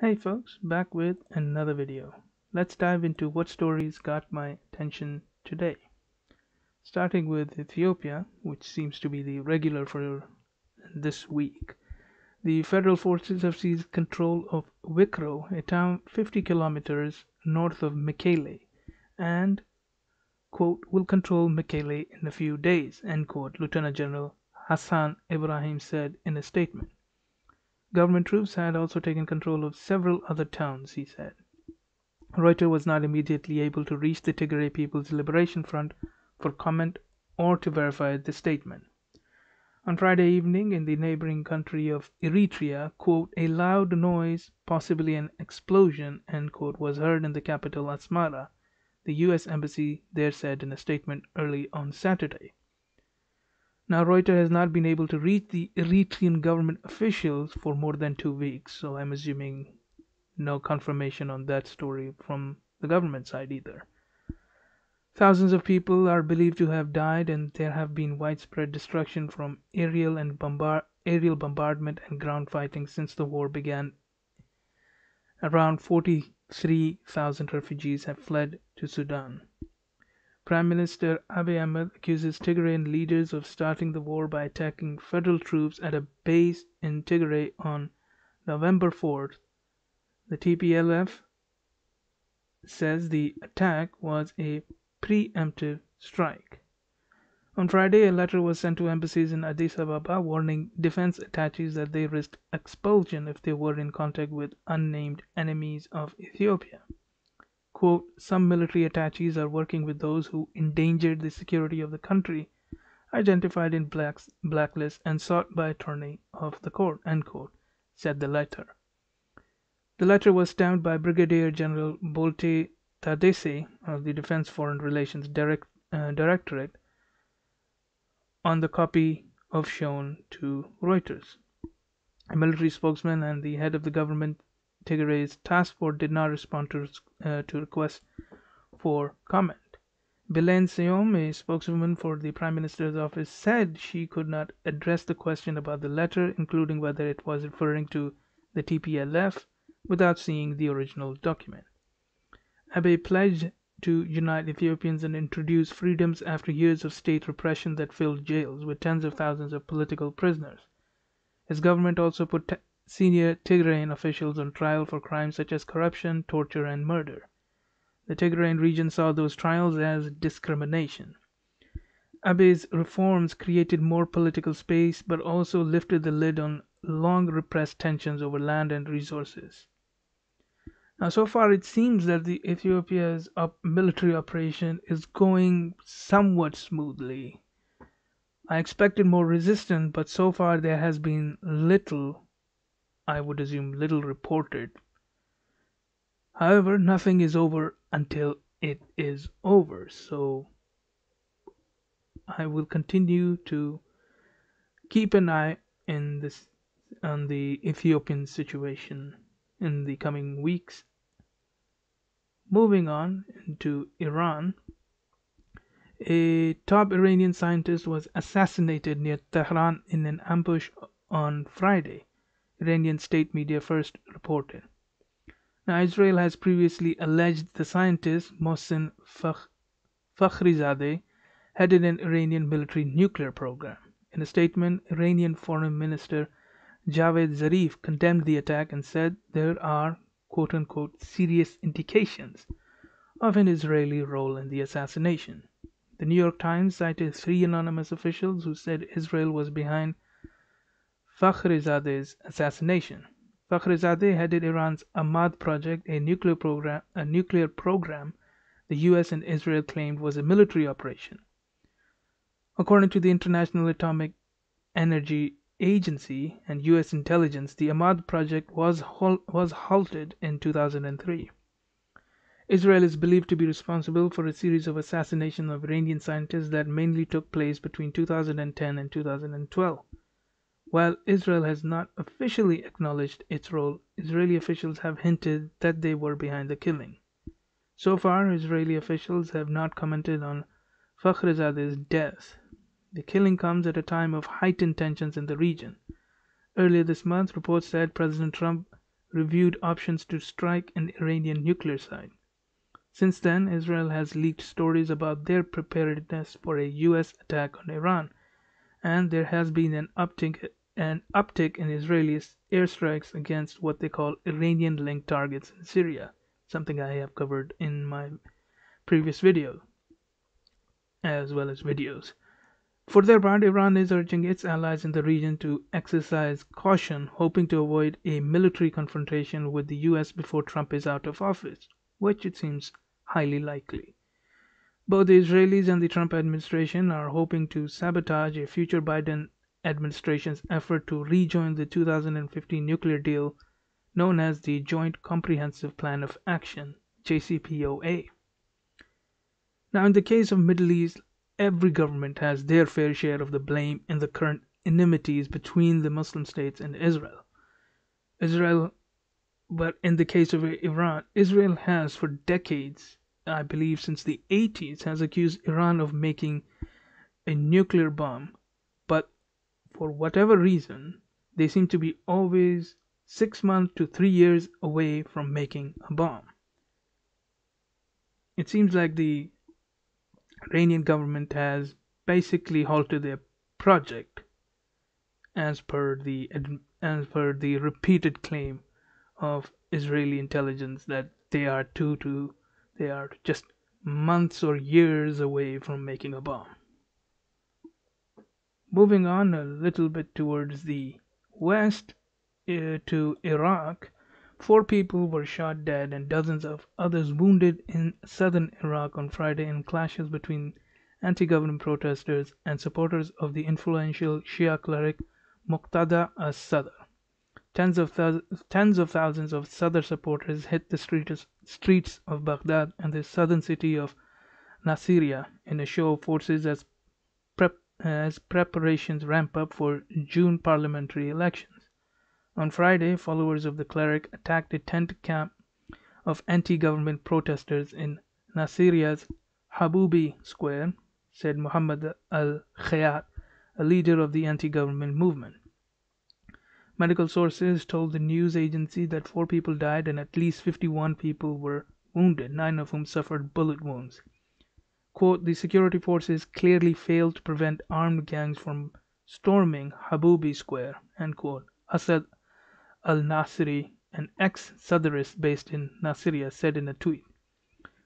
Hey folks, back with another video. Let's dive into what stories got my attention today. Starting with Ethiopia, which seems to be the regular for this week. The federal forces have seized control of Wikro, a town 50 kilometers north of Mekelle, and, quote, will control Mekelle in a few days, end quote, Lieutenant General Hassan Ibrahim said in a statement. Government troops had also taken control of several other towns, he said. Reuters was not immediately able to reach the Tigray People's Liberation Front for comment or to verify the statement. On Friday evening, in the neighboring country of Eritrea, quote, a loud noise, possibly an explosion, end quote, was heard in the capital Asmara, the U.S. Embassy there said in a statement early on Saturday. Now, Reuters has not been able to reach the Eritrean government officials for more than 2 weeks, so I'm assuming no confirmation on that story from the government side either. Thousands of people are believed to have died, and there have been widespread destruction from aerial bombardment and ground fighting since the war began. Around 43,000 refugees have fled to Sudan. Prime Minister Abiy Ahmed accuses Tigrayan leaders of starting the war by attacking federal troops at a base in Tigray on November 4th. The TPLF says the attack was a preemptive strike. On Friday, a letter was sent to embassies in Addis Ababa warning defense attaches that they risked expulsion if they were in contact with unnamed enemies of Ethiopia. Quote, some military attaches are working with those who endangered the security of the country, identified in blacklist and sought by attorney of the court, end quote, said the letter. The letter was stamped by Brigadier General Bolte Tadesse of the Defense Foreign Relations Directorate on the copy of shown to Reuters. A military spokesman and the head of the government Tigray's task force did not respond to requests for comment. Belen Seom, a spokeswoman for the Prime Minister's office, said she could not address the question about the letter, including whether it was referring to the TPLF, without seeing the original document. Abiy pledged to unite Ethiopians and introduce freedoms after years of state repression that filled jails with tens of thousands of political prisoners. His government also put senior Tigrayan officials on trial for crimes such as corruption, torture, and murder. The Tigrayan region saw those trials as discrimination. Abiy's reforms created more political space but also lifted the lid on long repressed tensions over land and resources. Now, so far it seems that the Ethiopia's military operation is going somewhat smoothly. I expected more resistance, but so far there has been little, I would assume little reported. However, nothing is over until it is over, so I will continue to keep an eye on the Ethiopian situation in the coming weeks. Moving on to Iran, a top Iranian scientist was assassinated near Tehran in an ambush on Friday, Iranian state media first reported. Now, Israel has previously alleged the scientist Mohsen Fakhrizadeh headed an Iranian military nuclear program. In a statement, Iranian Foreign Minister Javed Zarif condemned the attack and said there are quote unquote serious indications of an Israeli role in the assassination. The New York Times cited three anonymous officials who said Israel was behind Fakhrizadeh's assassination. Fakhrizadeh headed Iran's Ahmad project, a nuclear program the US and Israel claimed was a military operation. According to the International Atomic Energy Agency and US intelligence, the Ahmad project was halted in 2003. Israel is believed to be responsible for a series of assassinations of Iranian scientists that mainly took place between 2010 and 2012. While Israel has not officially acknowledged its role, Israeli officials have hinted that they were behind the killing. So far, Israeli officials have not commented on Fakhrizadeh's death. The killing comes at a time of heightened tensions in the region. Earlier this month, reports said President Trump reviewed options to strike an Iranian nuclear site. Since then, Israel has leaked stories about their preparedness for a US attack on Iran, and there has been an uptick in Israeli airstrikes against what they call Iranian-linked targets in Syria, something I have covered in my previous video as well as videos. For their part, Iran is urging its allies in the region to exercise caution, hoping to avoid a military confrontation with the US before Trump is out of office, which it seems highly likely. Both the Israelis and the Trump administration are hoping to sabotage a future Biden administration's effort to rejoin the 2015 nuclear deal known as the Joint Comprehensive Plan of Action (JCPOA). Now, in the case of Middle East, every government has their fair share of the blame in the current enmities between the Muslim states and Israel. But in the case of Iran, Israel has for decades, I believe since the 80s, has accused Iran of making a nuclear bomb. But for whatever reason, they seem to be always 6 months to 3 years away from making a bomb. It seems like the Iranian government has basically halted their project, as per the repeated claim of Israeli intelligence that they are just months or years away from making a bomb. Moving on a little bit towards the west to Iraq, 4 people were shot dead and dozens of others wounded in southern Iraq on Friday in clashes between anti-government protesters and supporters of the influential Shia cleric Muqtada as-Sadr. Tens of thousands of Sadr supporters hit the streets of Baghdad and the southern city of Nasiriyah in a show of forces as preparations ramp up for June parliamentary elections. On Friday, followers of the cleric attacked a tent camp of anti-government protesters in Nasiriyah's Haboubi Square, said Muhammad al-Khayat, a leader of the anti-government movement. Medical sources told the news agency that 4 people died and at least 51 people were wounded, 9 of whom suffered bullet wounds. Quote, the security forces clearly failed to prevent armed gangs from storming Haboubi Square, end quote. Asad al-Nasri, an ex-Sadrist based in Nasiriyah, said in a tweet.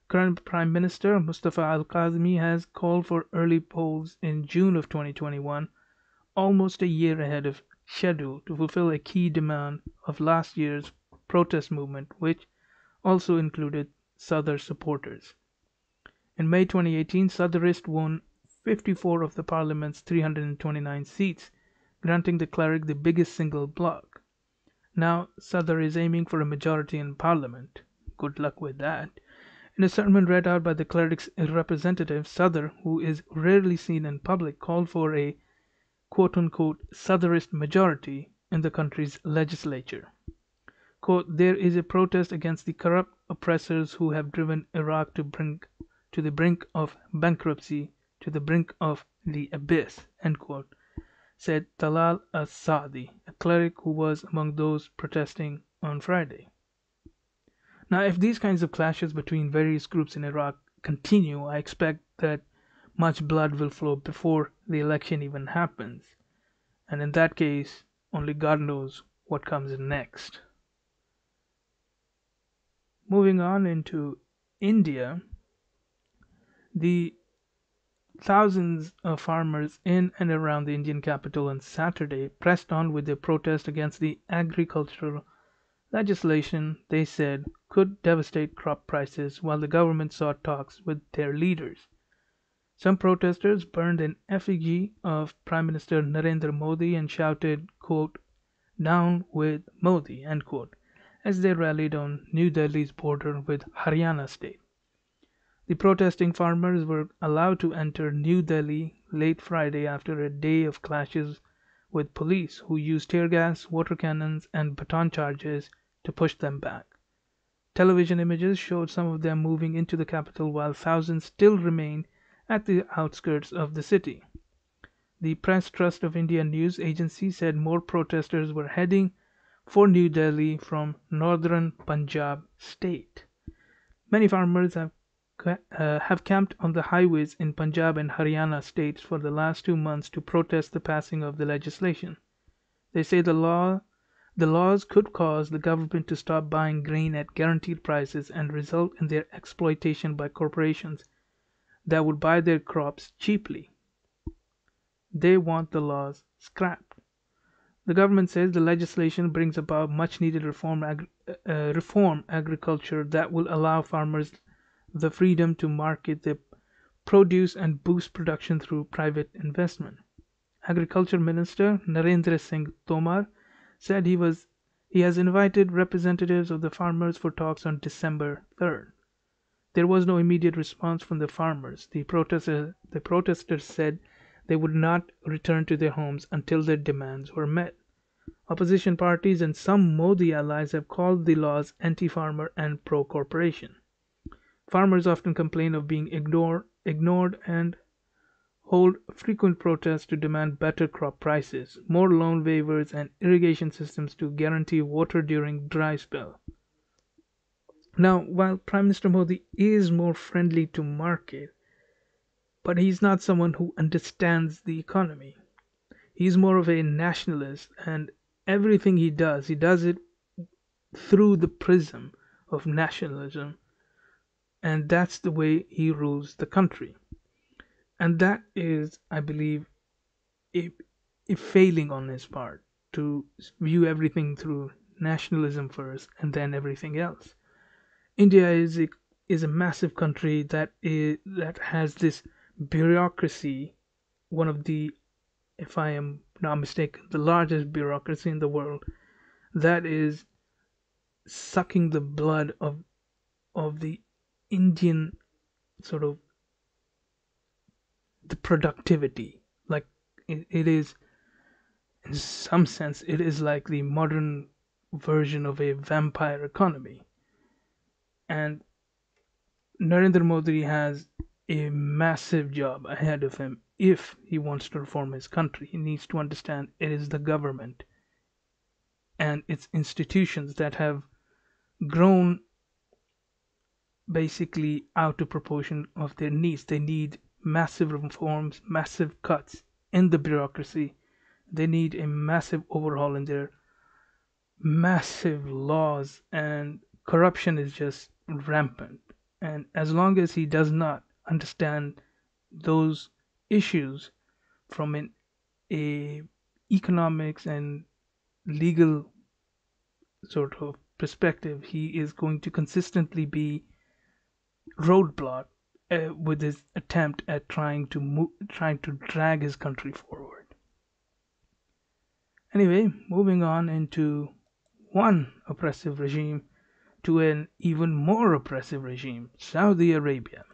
Current Prime Minister Mustafa al-Kazmi has called for early polls in June of 2021, almost a year ahead of schedule, to fulfill a key demand of last year's protest movement, which also included Sadr supporters. In May 2018, Sadrists won 54 of the parliament's 329 seats, granting the cleric the biggest single bloc. Now, Sadr is aiming for a majority in parliament. Good luck with that. In a sermon read out by the cleric's representative, Sadr, who is rarely seen in public, called for a quote-unquote Sadrist majority in the country's legislature. Quote, there is a protest against the corrupt oppressors who have driven Iraq to the brink of bankruptcy, to the brink of the abyss, end quote, said Talal as-Saadi, a cleric who was among those protesting on Friday. Now, if these kinds of clashes between various groups in Iraq continue, I expect that much blood will flow before the election even happens. And in that case, only God knows what comes next. Moving on into India, the thousands of farmers in and around the Indian capital on Saturday pressed on with their protest against the agricultural legislation they said could devastate crop prices while the government sought talks with their leaders. Some protesters burned an effigy of Prime Minister Narendra Modi and shouted, quote, down with Modi, end quote, as they rallied on New Delhi's border with Haryana state. The protesting farmers were allowed to enter New Delhi late Friday after a day of clashes with police, who used tear gas, water cannons, and baton charges to push them back. Television images showed some of them moving into the capital while thousands still remained at the outskirts of the city. The Press Trust of India news agency said more protesters were heading for New Delhi from northern Punjab state. Many farmers have camped on the highways in Punjab and Haryana states for the last 2 months to protest the passing of the legislation. They say the laws could cause the government to stop buying grain at guaranteed prices and result in their exploitation by corporations that would buy their crops cheaply. They want the laws scrapped. The government says the legislation brings about much needed reform agriculture that will allow farmers the freedom to market their produce and boost production through private investment. Agriculture Minister Narendra Singh Tomar said he has invited representatives of the farmers for talks on December 3rd. There was no immediate response from the farmers. The protesters said they would not return to their homes until their demands were met. Opposition parties and some Modi allies have called the laws anti-farmer and pro-corporation. Farmers often complain of being ignored and hold frequent protests to demand better crop prices, more loan waivers, and irrigation systems to guarantee water during dry spell. Now, while Prime Minister Modi is more friendly to market, but he's not someone who understands the economy. He's more of a nationalist, and everything he does it through the prism of nationalism, and that's the way he rules the country. And that is, I believe, a, a failing on his part to view everything through nationalism first and then everything else. India is a massive country that has this bureaucracy, one of the, if I am not mistaken, the largest bureaucracy in the world, that is sucking the blood of the Indian sort of the productivity. Like it is, in some sense, it is like the modern version of a vampire economy. And Narendra Modi has a massive job ahead of him if he wants to reform his country. He needs to understand it is the government and its institutions that have grown basically out of proportion of their needs. They need massive reforms, massive cuts in the bureaucracy. They need a massive overhaul in their massive laws, and corruption is just rampant. And as long as he does not understand those issues from an a economics and legal sort of perspective, he is going to consistently be roadblock with his attempt at trying to drag his country forward. Anyway, moving on into one oppressive regime to an even more oppressive regime, Saudi Arabia.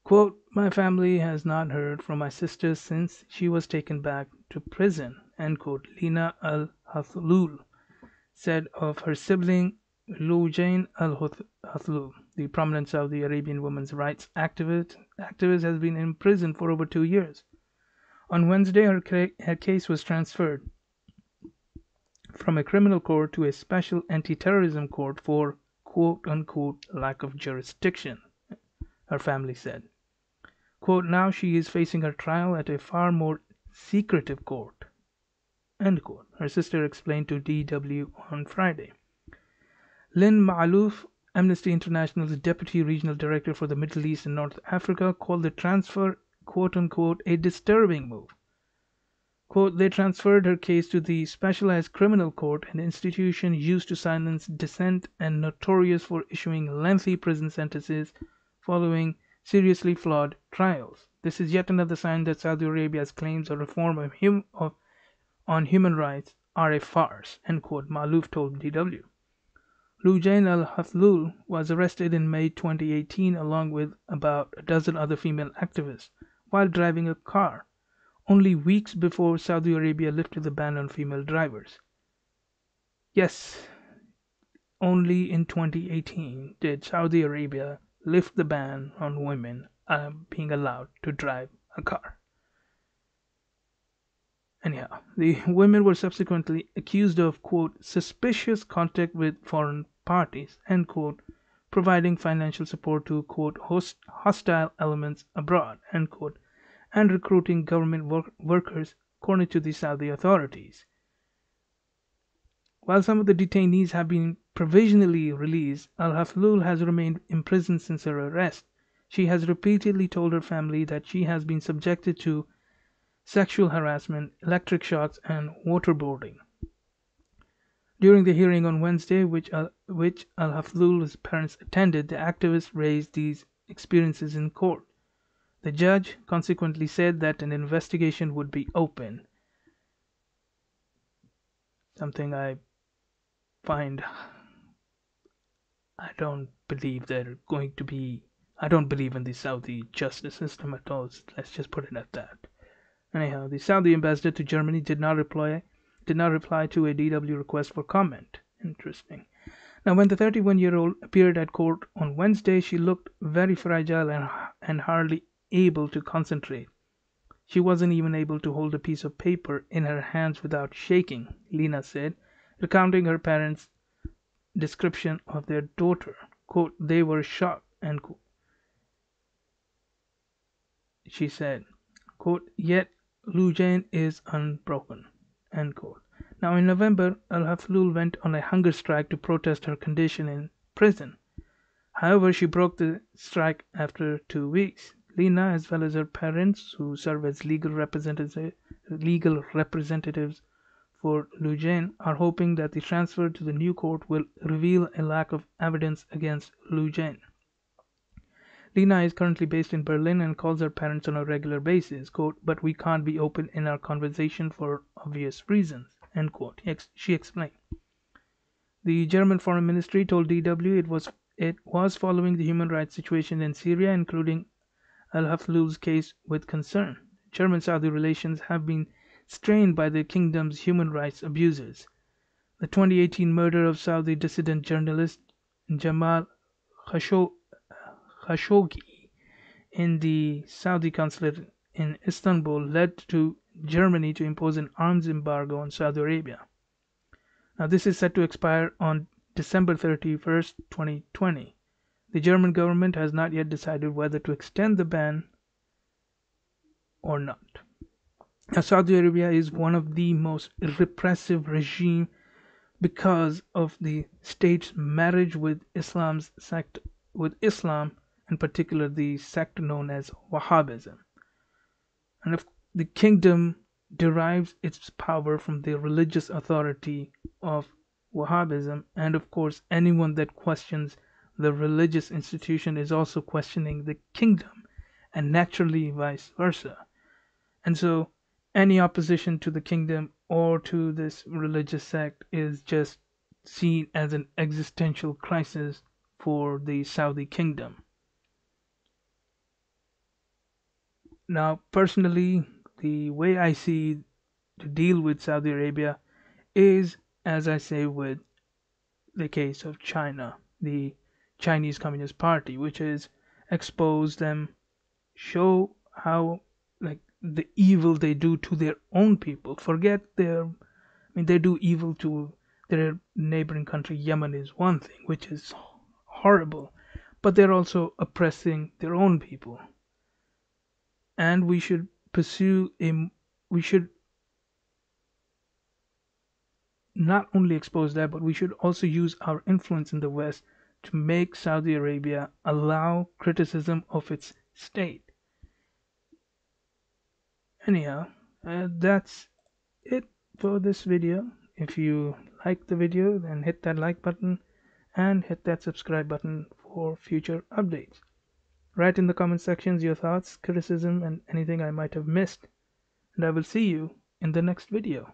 Quote, my family has not heard from my sister since she was taken back to prison, end quote, Lina al Hathlul said of her sibling Loujain al Hathlul. The prominent Saudi Arabian women's rights activist has been in prison for over 2 years. On Wednesday, her case was transferred from a criminal court to a special anti-terrorism court for quote-unquote lack of jurisdiction, her family said. Quote, now she is facing her trial at a far more secretive court, end quote, her sister explained to DW on Friday. Lynn Ma'alouf, Amnesty International's Deputy Regional Director for the Middle East and North Africa, called the transfer quote-unquote a disturbing move. Quote, they transferred her case to the Specialized Criminal Court, an institution used to silence dissent and notorious for issuing lengthy prison sentences following seriously flawed trials. This is yet another sign that Saudi Arabia's claims of reform on human rights are a farce, end quote, Ma'alouf told DW. Loujain al-Hathlul was arrested in May 2018 along with about a dozen other female activists while driving a car, only weeks before Saudi Arabia lifted the ban on female drivers. Yes, only in 2018 did Saudi Arabia lift the ban on women being allowed to drive a car. Anyhow, the women were subsequently accused of, quote, suspicious contact with foreign parties, end quote, providing financial support to, quote, hostile elements abroad, end quote, and recruiting government workers, according to the Saudi authorities. While some of the detainees have been provisionally released, Al Haflul has remained imprisoned since her arrest. She has repeatedly told her family that she has been subjected to sexual harassment, electric shocks, and waterboarding. During the hearing on Wednesday, which Al Haflul's parents attended, the activist raised these experiences in court. The judge consequently said that an investigation would be open, something I find I don't believe they're going to be. I don't believe in the Saudi justice system at all. Let's just put it at that. Anyhow, the Saudi ambassador to Germany did not reply to a DW request for comment. Interesting. Now, when the 31-year-old appeared at court on Wednesday, she looked very fragile and hardly able to concentrate. She wasn't even able to hold a piece of paper in her hands without shaking, Lena said, recounting her parents' description of their daughter. Quote, they were shocked, end quote. She said, quote, yet Lujain is unbroken, end quote. Now in November, Al-Haflul went on a hunger strike to protest her condition in prison. However, she broke the strike after 2 weeks. Lena, as well as her parents, who serve as legal representatives for Lujain, are hoping that the transfer to the new court will reveal a lack of evidence against Lujain. Lena is currently based in Berlin and calls her parents on a regular basis, quote, but we can't be open in our conversation for obvious reasons, end quote. She explained. The German Foreign Ministry told DW it was following the human rights situation in Syria, including Al-Haflul's case, with concern. German-Saudi relations have been strained by the kingdom's human rights abuses. The 2018 murder of Saudi dissident journalist Jamal Khashoggi in the Saudi consulate in Istanbul led to Germany to impose an arms embargo on Saudi Arabia. Now, this is set to expire on December 31st, 2020. The German government has not yet decided whether to extend the ban or not. Now, Saudi Arabia is one of the most repressive regimes because of the state's marriage with Islam, in particular the sect known as Wahhabism. And if the kingdom derives its power from the religious authority of Wahhabism, and of course anyone that questions the religious institution is also questioning the kingdom, and naturally vice versa. And so any opposition to the kingdom or to this religious sect is just seen as an existential crisis for the Saudi kingdom. Now, personally, the way I see to deal with Saudi Arabia is, as I say, with the case of China, the Chinese Communist Party, which is expose them, show how like the evil they do to their own people. Forget they do evil to their neighboring country. Yemen is one thing, which is horrible, but they're also oppressing their own people. And we should not only expose that, but we should also use our influence in the West to make Saudi Arabia allow criticism of its state. Anyhow, that's it for this video. If you like the video, then hit that like button and hit that subscribe button for future updates. Write in the comment sections your thoughts, criticism, and anything I might have missed. And I will see you in the next video.